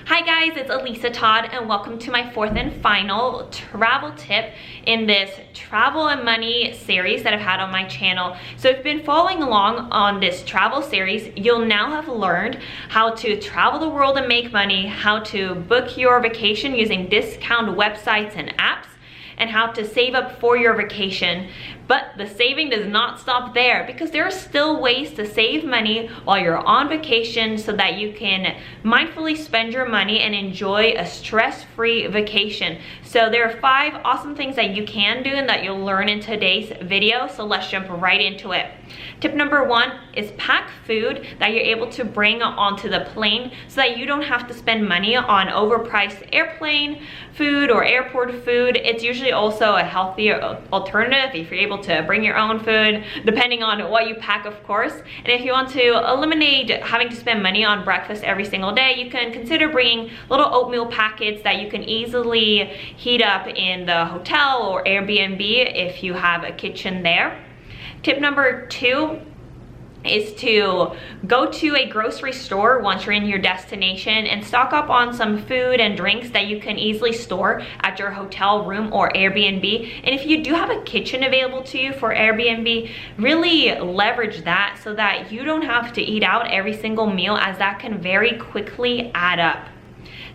Hi guys, it's Elisa Todd and welcome to my fourth and final travel tip in this travel and money series that I've had on my channel. So if you've been following along on this travel series, you'll now have learned how to travel the world and make money, how to book your vacation using discount websites and apps, and how to save up for your vacation. But the saving does not stop there, because there are still ways to save money while you're on vacation so that you can mindfully spend your money and enjoy a stress-free vacation. So there are 5 awesome things that you can do and that you'll learn in today's video. So let's jump right into it. Tip number 1 is pack food that you're able to bring onto the plane so that you don't have to spend money on overpriced airplane food or airport food. It's usually also a healthier alternative if you're able to bring your own food, depending on what you pack, of course. And if you want to eliminate having to spend money on breakfast every single day, you can consider bringing little oatmeal packets that you can easily heat up in the hotel or Airbnb if you have a kitchen there. Tip number 2 is to go to a grocery store once you're in your destination and stock up on some food and drinks that you can easily store at your hotel room or Airbnb. And if you do have a kitchen available to you for Airbnb, really leverage that so that you don't have to eat out every single meal, as that can very quickly add up.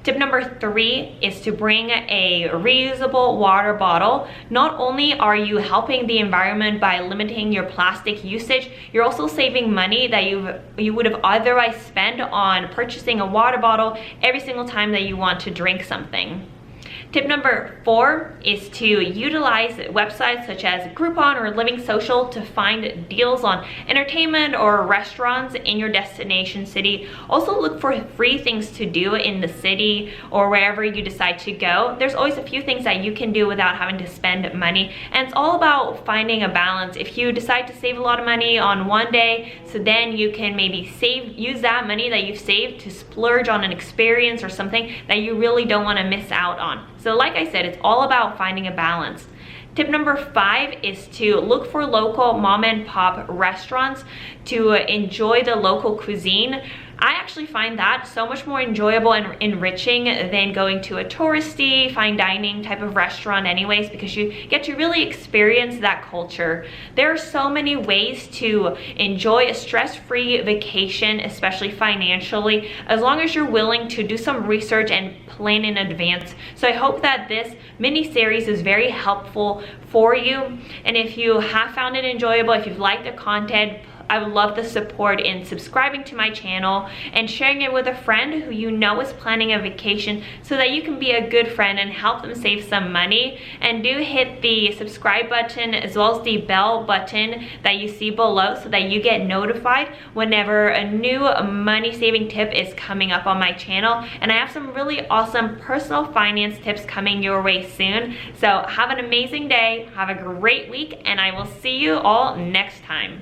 Tip number 3 is to bring a reusable water bottle. Not only are you helping the environment by limiting your plastic usage, you're also saving money that you would have otherwise spent on purchasing a water bottle every single time that you want to drink something. Tip number 4 is to utilize websites such as Groupon or Living Social to find deals on entertainment or restaurants in your destination city. Also look for free things to do in the city or wherever you decide to go. There's always a few things that you can do without having to spend money, and it's all about finding a balance. If you decide to save a lot of money on one day, so then you can maybe use that money that you've saved to splurge on an experience or something that you really don't want to miss out on. So like I said, it's all about finding a balance. Tip number 5 is to look for local mom and pop restaurants to enjoy the local cuisine. I actually find that so much more enjoyable and enriching than going to a touristy, fine dining type of restaurant anyways, because you get to really experience that culture. There are so many ways to enjoy a stress-free vacation, especially financially, as long as you're willing to do some research and plan in advance. So I hope that this mini series is very helpful for you. And if you have found it enjoyable, if you've liked the content, I would love the support in subscribing to my channel and sharing it with a friend who you know is planning a vacation, so that you can be a good friend and help them save some money. And do hit the subscribe button as well as the bell button that you see below so that you get notified whenever a new money saving tip is coming up on my channel. And I have some really awesome personal finance tips coming your way soon. So have an amazing day, have a great week, and I will see you all next time.